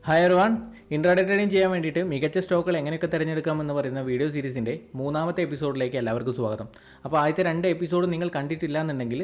Hi everyone, intraday trading ചെയ്യാൻ വേണ്ടിയിട്ട് മികച്ച സ്റ്റോക്കുകൾ എങ്ങനെയൊക്കെ തിരഞ്ഞെടുക്കാമെന്ന് പറയുന്ന വീഡിയോ സീരീസിൻ്റെ മൂന്നാമത്തെ എപ്പിസോഡിലേക്ക് എല്ലാവർക്കും സ്വാഗതം. അപ്പോൾ ആദ്യത്തെ 2 എപ്പിസോഡ് നിങ്ങൾ കണ്ടിട്ടില്ല എന്നുണ്ടെങ്കിൽ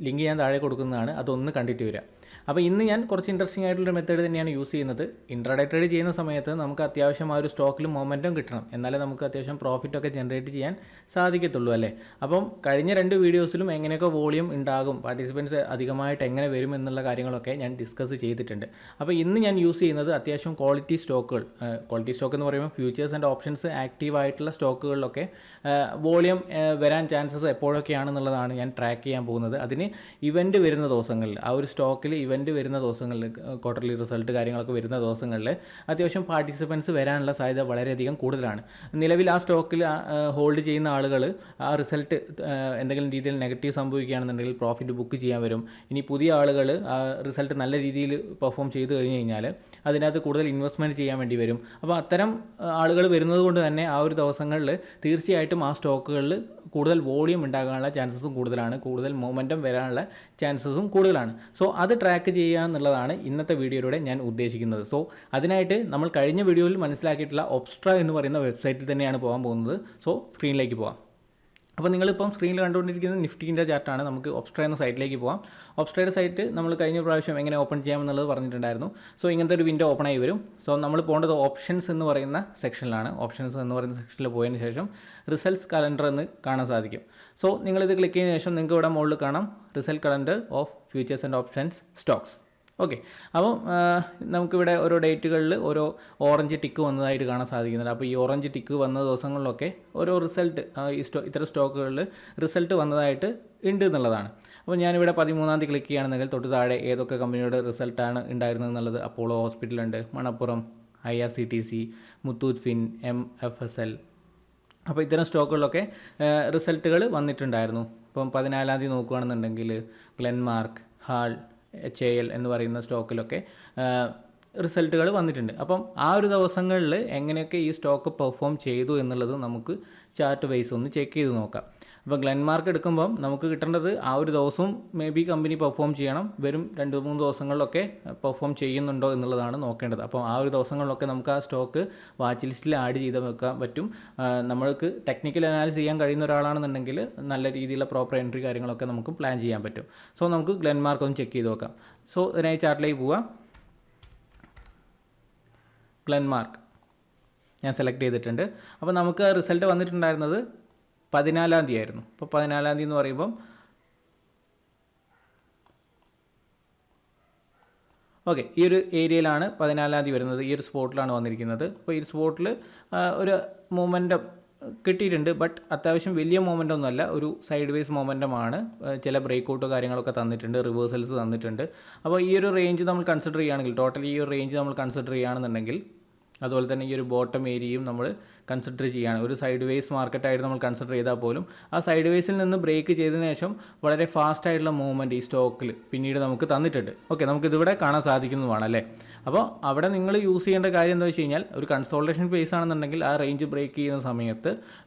ലിങ്ക് ഞാൻ താഴെ കൊടുക്കുന്നതാണ്, അതൊന്ന് കണ്ടിട്ട് വരിക. അപ്പോൾ ഇന്ന് ഞാൻ കുറച്ച് ഇൻട്രസ്റ്റിംഗ് ആയിട്ടുള്ള മെത്തേഡ് തന്നെയാണ് യൂസ് ചെയ്യുന്നത്. ഇൻട്രാഡേ ട്രേഡ് ചെയ്യുന്ന സമയത്ത് നമുക്ക് അത്യാവശ്യം ആ ഒരു സ്റ്റോക്കിൽ മൊമെൻറ്റം കിട്ടണം, എന്നാലേ നമുക്ക് അത്യാവശ്യം പ്രോഫിറ്റൊക്കെ ജനറേറ്റ് ചെയ്യാൻ സാധിക്കത്തുള്ളൂ അല്ലേ. അപ്പം കഴിഞ്ഞ 2 വീഡിയോസിലും എങ്ങനെയൊക്കെ വോളിയം ഉണ്ടാകും, പാർട്ടിസിപ്പൻസ് അധികമായിട്ട് എങ്ങനെ വരും എന്നുള്ള കാര്യങ്ങളൊക്കെ ഞാൻ ഡിസ്കസ് ചെയ്തിട്ടുണ്ട്. അപ്പോൾ ഇന്ന് ഞാൻ യൂസ് ചെയ്യുന്നത് അത്യാവശ്യം ക്വാളിറ്റി സ്റ്റോക്കുകൾ, ക്വാളിറ്റി സ്റ്റോക്ക് എന്ന് പറയുമ്പോൾ ഫ്യൂച്ചേഴ്സ് ആൻഡ് ഓപ്ഷൻസ് ആക്റ്റീവ് ആയിട്ടുള്ള സ്റ്റോക്കുകളിലൊക്കെ വോളിയം വരാൻ ചാൻസസ് എപ്പോഴൊക്കെയാണെന്നുള്ളതാണ് ഞാൻ ട്രാക്ക് ചെയ്യാൻ പോകുന്നത്. അതിന് ഇവൻറ്റ് വരുന്ന ദിവസങ്ങളിൽ, ആ ഒരു സ്റ്റോക്കിൽ ഇവൻറ്റ് വരുന്ന ദിവസങ്ങളിൽ, ക്വാർട്ടർലി റിസൾട്ട് കാര്യങ്ങളൊക്കെ വരുന്ന ദിവസങ്ങളിൽ അത്യാവശ്യം പാർട്ടിസിപ്പൻസ് വരാനുള്ള സാധ്യത വളരെയധികം കൂടുതലാണ്. നിലവിൽ ആ സ്റ്റോക്കിൽ ഹോൾഡ് ചെയ്യുന്ന ആളുകൾ ആ റിസൾട്ട് എന്തെങ്കിലും രീതിയിൽ നെഗറ്റീവ് സംഭവിക്കുകയാണെന്നുണ്ടെങ്കിൽ പ്രോഫിറ്റ് ബുക്ക് ചെയ്യാൻ വരും. ഇനി പുതിയ ആളുകൾ ആ റിസൾട്ട് നല്ല രീതിയിൽ പെർഫോം ചെയ്ത് കഴിഞ്ഞ് കഴിഞ്ഞാൽ അതിനകത്ത് കൂടുതൽ ഇൻവെസ്റ്റ്മെൻറ്റ് ചെയ്യാൻ വേണ്ടി വരും. അപ്പോൾ അത്തരം ആളുകൾ വരുന്നത് കൊണ്ട് തന്നെ ആ ഒരു ദിവസങ്ങളിൽ തീർച്ചയായിട്ടും ആ സ്റ്റോക്കുകളിൽ കൂടുതൽ വോളിയം ഉണ്ടാകാനുള്ള ചാൻസസും കൂടുതലാണ്, കൂടുതൽ മൊമെൻറ്റം വരാനുള്ള ചാൻസസും കൂടുതലാണ്. സോ അത് ട്രാക്ക് ചെയ്യുക എന്നുള്ളതാണ് ഇന്നത്തെ വീഡിയോയിലൂടെ ഞാൻ ഉദ്ദേശിക്കുന്നത്. സോ അതിനായിട്ട് നമ്മൾ കഴിഞ്ഞ വീഡിയോയിൽ മനസ്സിലാക്കിയിട്ടുള്ള ഒബ്സ്ട്ര എന്ന് പറയുന്ന വെബ്സൈറ്റിൽ തന്നെയാണ് പോകാൻ പോകുന്നത്. സോ സ്ക്രീനിലേക്ക് പോകാം. അപ്പോൾ നിങ്ങളിപ്പം സ്ക്രീനിൽ കണ്ടുകൊണ്ടിരിക്കുന്നത് നിഫ്റ്റീൻ്റെ ചാർട്ടാണ്. നമുക്ക് ഒബ്സ്ട്ര എന്ന സൈറ്റിലേക്ക് പോകാം. ഒബ്സ്ട്രയുടെ സൈറ്റ് നമ്മൾ കഴിഞ്ഞ പ്രാവശ്യം എങ്ങനെ ഓപ്പൺ ചെയ്യാമെന്നുള്ളത് പറഞ്ഞിട്ടുണ്ടായിരുന്നു. സോ ഇങ്ങനത്തെ ഒരു വിൻഡോ ഓപ്പൺ ആയി വരും. സോ നമ്മൾ പോകേണ്ടത് ഓപ്ഷൻസ് എന്ന് പറയുന്ന സെക്ഷനിലാണ്. ഓപ്ഷൻസ് എന്ന് പറയുന്ന സെക്ഷനിൽ പോയതിന് ശേഷം റിസൾട്ട്സ് കലണ്ടർ എന്ന് കാണാൻ സാധിക്കും. സോ നിങ്ങളിത് ക്ലിക്ക് ചെയ്തതിന് ശേഷം നിങ്ങൾക്ക് ഇവിടെ മുകളിൽ കാണാം result calendar of futures and options stocks. Okay, അപ്പോൾ നമുക്കിവിടെ ഓരോ ഡേറ്റുകളിൽ ഓരോ ഓറഞ്ച് ടിക്ക് വന്നതായിട്ട് കാണാൻ സാധിക്കുന്നുണ്ട്. അപ്പോൾ ഈ ഓറഞ്ച് ടിക്ക് വന്ന ദിവസങ്ങളിലൊക്കെ ഓരോ റിസൾട്ട് ഇത്തരം സ്റ്റോക്കുകളിൽ റിസൾട്ട് വന്നതായിട്ട് ഉണ്ട് എന്നുള്ളതാണ്. അപ്പോൾ ഞാനിവിടെ 13-ാം തീയതി ക്ലിക്ക് ചെയ്യുകയാണെന്നുണ്ടെങ്കിൽ തൊട്ട് താഴെ ഏതൊക്കെ കമ്പനിയുടെ റിസൾട്ടാണ് ഉണ്ടായിരുന്നത് എന്നുള്ളത് അപ്പോളോ ഹോസ്പിറ്റലുണ്ട്, Manappuram, IRCTC, Muthoot fin, MFSL. അപ്പോൾ ഇത്തരം സ്റ്റോക്കുകളിലൊക്കെ റിസൾട്ടുകൾ വന്നിട്ടുണ്ടായിരുന്നു. ഇപ്പം 14-ാം തീയതി നോക്കുകയാണെന്നുണ്ടെങ്കിൽ ഗ്ലെൻമാർക്ക്, ഹാൾ, HAL എന്ന് പറയുന്ന സ്റ്റോക്കിലൊക്കെ റിസൾട്ടുകൾ വന്നിട്ടുണ്ട്. അപ്പം ആ ഒരു ദിവസങ്ങളിൽ എങ്ങനെയൊക്കെ ഈ സ്റ്റോക്ക് പെർഫോം ചെയ്തു എന്നുള്ളത് നമുക്ക് ചാർട്ട് വൈസ് ഒന്ന് ചെക്ക് ചെയ്ത് നോക്കാം. അപ്പോൾ ഗ്ലെൻമാർക്ക് എടുക്കുമ്പം നമുക്ക് കിട്ടേണ്ടത് ആ ഒരു ദിവസവും മേ ബി കമ്പനി പെർഫോം ചെയ്യണം, വരും 2-3 ദിവസങ്ങളിലൊക്കെ പെർഫോം ചെയ്യുന്നുണ്ടോ എന്നുള്ളതാണ് നോക്കേണ്ടത്. അപ്പോൾ ആ ഒരു ദിവസങ്ങളിലൊക്കെ നമുക്ക് ആ സ്റ്റോക്ക് വാച്ച് ലിസ്റ്റിൽ ആഡ് ചെയ്ത് വെക്കാൻ പറ്റും. നമ്മൾക്ക് ടെക്നിക്കൽ അനാലിസിസ് ചെയ്യാൻ കഴിയുന്ന ഒരാളാണെന്നുണ്ടെങ്കിൽ നല്ല രീതിയിലുള്ള പ്രോപ്പർ എൻട്രി കാര്യങ്ങളൊക്കെ നമുക്ക് പ്ലാൻ ചെയ്യാൻ പറ്റും. സോ നമുക്ക് ഗ്ലെൻമാർക്ക് ഒന്ന് ചെക്ക് ചെയ്ത് നോക്കാം. സോ ഇതിനായി ചാർട്ടിലേക്ക് പോവാം. ഗ്ലെൻമാർക്ക് ഞാൻ സെലക്ട് ചെയ്തിട്ടുണ്ട്. അപ്പോൾ നമുക്ക് റിസൾട്ട് വന്നിട്ടുണ്ടായിരുന്നത് 14-ാം തീയതി ആയിരുന്നു. അപ്പോൾ 14-ാം തീയതി എന്ന് പറയുമ്പം ഓക്കെ, ഈ ഒരു ഏരിയയിലാണ് 14-ാം തീയതി വരുന്നത്. ഈ ഒരു സ്പോട്ടിലാണ് വന്നിരിക്കുന്നത്. അപ്പോൾ ഈ സ്പോട്ടിൽ ഒരു മൊമെൻറ്റം കിട്ടിയിട്ടുണ്ട്. ബട്ട് അത്യാവശ്യം വലിയ മൊമെൻ്റ് ഒന്നുമല്ല, ഒരു സൈഡ് വേസ് മൊമെൻറ്റമാണ്. ചില ബ്രേക്ക് ഔട്ടോ കാര്യങ്ങളൊക്കെ തന്നിട്ടുണ്ട്, റിവേഴ്സൽസ് തന്നിട്ടുണ്ട്. അപ്പോൾ ഈ ഒരു റേഞ്ച് നമ്മൾ കൺസിഡർ ചെയ്യുകയാണെങ്കിൽ, ടോട്ടൽ ഈ ഒരു റേഞ്ച് നമ്മൾ കൺസിഡർ ചെയ്യുകയാണെന്നുണ്ടെങ്കിൽ, അതുപോലെ തന്നെ ഈ ഒരു ബോട്ടം ഏരിയയും നമ്മൾ കൺസിഡർ ചെയ്യുകയാണ്. ഒരു സൈഡ് വേസ് മാർക്കറ്റായിട്ട് നമ്മൾ കൺസിഡർ ചെയ്താൽ പോലും ആ സൈഡ് വേസിൽ നിന്ന് ബ്രേക്ക് ചെയ്തതിന് ശേഷം വളരെ ഫാസ്റ്റായിട്ടുള്ള മൂവ്മെൻറ്റ് ഈ സ്റ്റോക്കിൽ പിന്നീട് നമുക്ക് തന്നിട്ടുണ്ട്. ഓക്കെ, നമുക്കിതിവിടെ കാണാൻ സാധിക്കുന്നതുമാണ് അല്ലേ. അപ്പോൾ അവിടെ നിങ്ങൾ യൂസ് ചെയ്യേണ്ട കാര്യം എന്താ വെച്ച് കഴിഞ്ഞാൽ, ഒരു കൺസോൾട്ടേഷൻ ഫേസ് ആണെന്നുണ്ടെങ്കിൽ ആ റേഞ്ച് ബ്രേക്ക് ചെയ്യുന്ന സമയത്ത്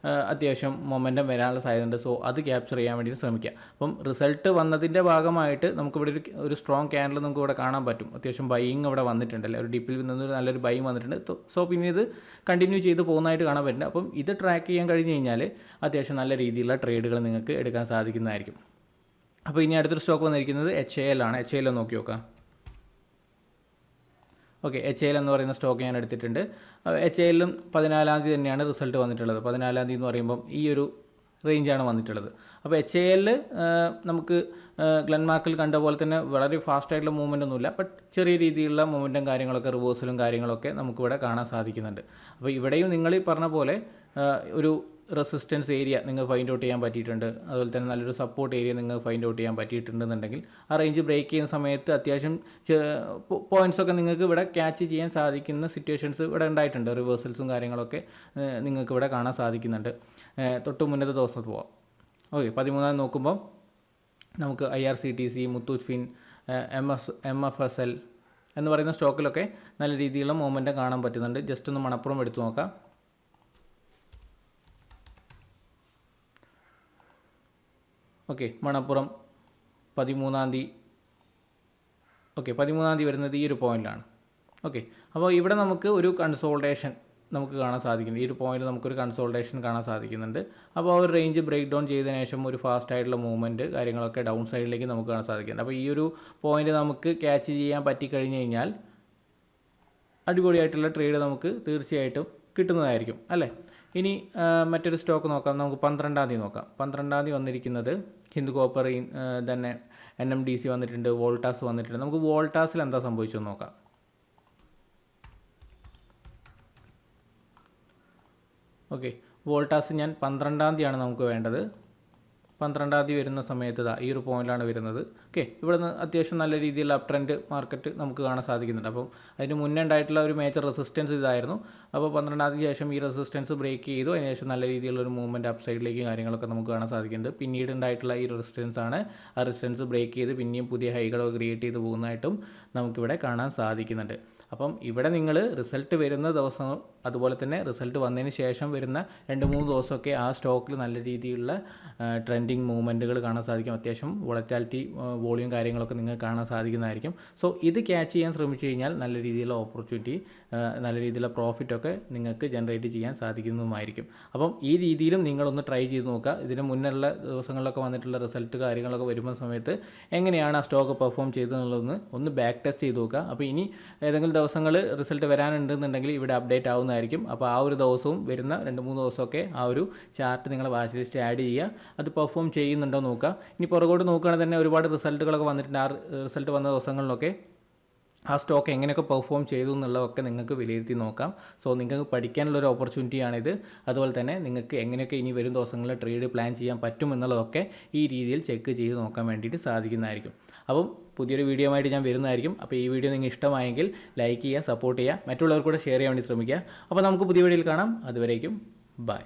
അത്യാവശ്യം മൊമെൻറ്റം വരാനുള്ള സാധ്യതയുണ്ട്. സോ അത് ക്യാപ്ചർ ചെയ്യാൻ വേണ്ടി ശ്രമിക്കുക. അപ്പം റിസൾട്ട് വന്നതിൻ്റെ ഭാഗമായിട്ട് നമുക്കിവിടെ ഒരു സ്ട്രോങ് ക്യാൻഡിൽ നമുക്ക് ഇവിടെ കാണാൻ പറ്റും. അത്യാവശ്യം ബൈയിങ് ഇവിടെ വന്നിട്ടുണ്ടല്ലേ, ഒരു ഡിപ്പിൽ നിന്ന് നല്ലൊരു ബൈയിങ് വന്നിട്ടുണ്ട്. സോ പിന്നെ ഇത് കണ്ടിന്യൂ ചെയ്ത് പോകുന്നതായിട്ട് കാണാൻ പറ്റുന്നുണ്ട്. അപ്പം ഇത് ട്രാക്ക് ചെയ്യാൻ കഴിഞ്ഞ് കഴിഞ്ഞാൽ അത്യാവശ്യം നല്ല രീതിയിലുള്ള ട്രേഡുകൾ നിങ്ങൾക്ക് എടുക്കാൻ സാധിക്കുന്നതായിരിക്കും. അപ്പോൾ ഇനി അടുത്തൊരു സ്റ്റോക്ക് വന്നിരിക്കുന്നത് HAL ആണ്. HAL ഒന്ന് നോക്കി നോക്കാം. ഓക്കെ, HAL എന്ന് പറയുന്ന സ്റ്റോക്ക് ഞാൻ എടുത്തിട്ടുണ്ട്. HALലും 14-ാം തീയതി തന്നെയാണ് റിസൾട്ട് വന്നിട്ടുള്ളത്. 14-ാം തീയതി എന്ന് പറയുമ്പം ഈ ഒരു റേഞ്ചാണ് വന്നിട്ടുള്ളത്. അപ്പോൾ HAL നമുക്ക് ഗ്ലെൻമാർക്കിൽ കണ്ട പോലെ തന്നെ വളരെ ഫാസ്റ്റായിട്ടുള്ള മൂവ്മെൻ്റ് ഒന്നുമില്ല, ബട്ട് ചെറിയ രീതിയിലുള്ള മൂവ്മെൻറ്റും കാര്യങ്ങളൊക്കെ റിവേഴ്സലും കാര്യങ്ങളൊക്കെ നമുക്കിവിടെ കാണാൻ സാധിക്കുന്നുണ്ട്. അപ്പോൾ ഇവിടെയും നിങ്ങൾ ഈ പറഞ്ഞ പോലെ ഒരു റെസിസ്റ്റൻസ് ഏരിയ നിങ്ങൾ ഫൈൻഡ് ഔട്ട് ചെയ്യാൻ പറ്റിയിട്ടുണ്ട്, അതുപോലെ തന്നെ നല്ലൊരു സപ്പോർട്ട് ഏരിയ നിങ്ങൾ ഫൈൻഡ് ഔട്ട് ചെയ്യാൻ പറ്റിയിട്ടുണ്ടെന്നുണ്ടെങ്കിൽ ആ റേഞ്ച് ബ്രേക്ക് ചെയ്യുന്ന സമയത്ത് അത്യാവശ്യം പോയിൻറ്റ്സൊക്കെ നിങ്ങൾക്ക് ഇവിടെ ക്യാച്ച് ചെയ്യാൻ സാധിക്കുന്ന സിറ്റുവേഷൻസ് ഇവിടെ ഉണ്ടായിട്ടുണ്ട്. റിവേഴ്സൽസും കാര്യങ്ങളൊക്കെ നിങ്ങൾക്ക് ഇവിടെ കാണാൻ സാധിക്കുന്നുണ്ട്. തൊട്ട് മുന്നത്തെ ദിവസം പോവാം. ഓക്കെ, 13-ാം നോക്കുമ്പോൾ നമുക്ക് IRCTC, മുത്തൂറ്റ് ഫിൻ, MFSL എന്ന് പറയുന്ന സ്റ്റോക്കിലൊക്കെ നല്ല രീതിയിലുള്ള മൂവ്മെൻറ്റ് കാണാൻ പറ്റുന്നുണ്ട്. ജസ്റ്റ് ഒന്ന് മണപ്പുറം എടുത്തു നോക്കാം. ഓക്കെ, മണപ്പുറം 13-ാം തീയതി. ഓക്കെ, 13-ാം തീയതി വരുന്നത് ഈ ഒരു പോയിൻ്റാണ്. ഓക്കെ, അപ്പോൾ ഇവിടെ നമുക്ക് ഒരു കൺസോൾട്ടേഷൻ നമുക്ക് കാണാൻ സാധിക്കുന്നുണ്ട്. ഈ ഒരു പോയിന്റ് നമുക്കൊരു കൺസോൾട്ടേഷൻ കാണാൻ സാധിക്കുന്നുണ്ട്. അപ്പോൾ ആ ഒരു റേഞ്ച് ബ്രേക്ക് ഡൗൺ ചെയ്തതിനു ശേഷം ഒരു ഫാസ്റ്റ് ആയിട്ടുള്ള മൂവ്മെൻറ്റ് കാര്യങ്ങളൊക്കെ ഡൗൺ സൈഡിലേക്ക് നമുക്ക് കാണാൻ സാധിക്കുന്നുണ്ട്. അപ്പോൾ ഈ ഒരു പോയിന്റ് നമുക്ക് ക്യാച്ച് ചെയ്യാൻ പറ്റിക്കഴിഞ്ഞ് കഴിഞ്ഞാൽ അടിപൊളിയായിട്ടുള്ള ട്രേഡ് നമുക്ക് തീർച്ചയായിട്ടും കിട്ടുന്നതായിരിക്കും അല്ലേ. ഇനി മറ്റൊരു സ്റ്റോക്ക് നോക്കാം. നമുക്ക് 12-ാം തീയതി നോക്കാം. 12-ാം തീയതി വന്നിരിക്കുന്നത് ഹിന്ദു കോപ്പർ, തന്നെ NMDC വന്നിട്ടുണ്ട്, വോൾട്ടാസ് വന്നിട്ടുണ്ട്. നമുക്ക് വോൾട്ടാസിൽ എന്താ സംഭവിച്ചതെന്ന് നോക്കാം. ഓക്കെ, വോൾട്ടാസ് ഞാൻ 12-ാം തീയതിയാണ് നമുക്ക് വേണ്ടത്. 12-ാം തീയതി വരുന്ന സമയത്ത് ഈ ഒരു പോയിന്റിലാണ് വരുന്നത്. ഓക്കെ, ഇവിടെ നിന്ന് അത്യാവശ്യം നല്ല രീതിയിലുള്ള അപ് ട്രെൻഡ് മാർക്കറ്റ് നമുക്ക് കാണാൻ സാധിക്കുന്നുണ്ട്. അപ്പം അതിന് മുന്നേ ഉണ്ടായിട്ടുള്ള ഒരു മേജർ റെസിസ്റ്റൻസ് ഇതായിരുന്നു. അപ്പോൾ 12-ാം തീയതി ശേഷം ഈ റെസിസ്റ്റൻസ് ബ്രേക്ക് ചെയ്തു. അതിനുശേഷം നല്ല രീതിയിലുള്ള ഒരു മൂവ്മെൻറ്റ് അപ്പ് സൈഡിലേക്ക് കാര്യങ്ങളൊക്കെ നമുക്ക് കാണാൻ സാധിക്കുന്നുണ്ട്. പിന്നീട് ഉണ്ടായിട്ടുള്ള ഈ റെസിസ്റ്റൻസ് ആണ്. ആ റെസിസ്റ്റൻസ് ബ്രേക്ക് ചെയ്ത് പിന്നെയും പുതിയ ഹൈകളൊക്കെ ക്രിയേറ്റ് ചെയ്ത് പോകുന്നതായിട്ടും നമുക്കിവിടെ കാണാൻ സാധിക്കുന്നുണ്ട്. അപ്പം ഇവിടെ നിങ്ങൾ റിസൾട്ട് വരുന്ന ദിവസം, അതുപോലെ തന്നെ റിസൾട്ട് വന്നതിന് ശേഷം വരുന്ന 2-3 ദിവസമൊക്കെ ആ സ്റ്റോക്കിൽ നല്ല രീതിയിലുള്ള ട്രെൻഡിങ് മൂവ്മെൻറ്റുകൾ കാണാൻ സാധിക്കും. അത്യാവശ്യം വോളറ്റാലിറ്റി, വോളിയം കാര്യങ്ങളൊക്കെ നിങ്ങൾക്ക് കാണാൻ സാധിക്കുന്നതായിരിക്കും. സോ ഇത് ക്യാച്ച് ചെയ്യാൻ ശ്രമിച്ചു കഴിഞ്ഞാൽ നല്ല രീതിയിലുള്ള ഓപ്പർച്യൂണിറ്റി, നല്ല രീതിയിലുള്ള പ്രോഫിറ്റൊക്കെ നിങ്ങൾക്ക് ജനറേറ്റ് ചെയ്യാൻ സാധിക്കുന്നതുമായിരിക്കും. അപ്പം ഈ രീതിയിലും നിങ്ങളൊന്ന് ട്രൈ ചെയ്ത് നോക്കുക. ഇതിന് മുന്നുള്ള ദിവസങ്ങളിലൊക്കെ വന്നിട്ടുള്ള റിസൾട്ട് കാര്യങ്ങളൊക്കെ വരുന്ന സമയത്ത് എങ്ങനെയാണ് ആ സ്റ്റോക്ക് പെർഫോം ചെയ്തതെന്നുള്ളതൊന്ന് ഒന്ന് ബാക്ക് ടെസ്റ്റ് ചെയ്ത് നോക്കുക. അപ്പോൾ ഇനി ഏതെങ്കിലും ദിവസങ്ങൾ റിസൾട്ട് വരാനുണ്ടെന്നുണ്ടെങ്കിൽ ഇവിടെ അപ്ഡേറ്റ് ആവുന്നതായിരിക്കും. അപ്പോൾ ആ ഒരു ദിവസവും വരുന്ന 2-3 ദിവസമൊക്കെ ആ ഒരു ചാർട്ട് നിങ്ങൾ വാച്ച് ലിസ്റ്റ് ആഡ് ചെയ്യുക. അത് പെർഫോം ചെയ്യുന്നുണ്ടോ നോക്കുക. ഇനി പുറകോട്ട് നോക്കുകയാണെങ്കിൽ തന്നെ ഒരുപാട് റിസൾട്ടുകളൊക്കെ വന്നിട്ടുണ്ട്. ആ റിസൾട്ട് വന്ന ദിവസങ്ങളിലൊക്കെ ആ സ്റ്റോക്ക് എങ്ങനെയൊക്കെ പെർഫോം ചെയ്തു എന്നുള്ളതൊക്കെ നിങ്ങൾക്ക് വിലയിരുത്തി നോക്കാം. സോ നിങ്ങൾക്ക് പഠിക്കാനുള്ളൊരു ഓപ്പർച്യൂണിറ്റിയാണിത്. അതുപോലെ തന്നെ നിങ്ങൾക്ക് എങ്ങനെയൊക്കെ ഇനി വരും ദിവസങ്ങളിൽ ട്രേഡ് പ്ലാൻ ചെയ്യാൻ പറ്റും എന്നുള്ളതൊക്കെ ഈ രീതിയിൽ ചെക്ക് ചെയ്ത് നോക്കാൻ വേണ്ടിയിട്ട് സാധിക്കുന്നതായിരിക്കും. അപ്പം പുതിയൊരു വീഡിയോ ആയിട്ട് ഞാൻ വരുന്നതായിരിക്കും. അപ്പോൾ ഈ വീഡിയോ നിങ്ങൾക്ക് ഇഷ്ടമായെങ്കിൽ ലൈക്ക് ചെയ്യുക, സപ്പോർട്ട് ചെയ്യുക, മറ്റുള്ളവർക്ക് കൂടെ ഷെയർ ചെയ്യാൻ വേണ്ടി ശ്രമിക്കുക. അപ്പോൾ നമുക്ക് പുതിയ വീഡിയോയിൽ കാണാം. അതുവരേക്കും ബൈ.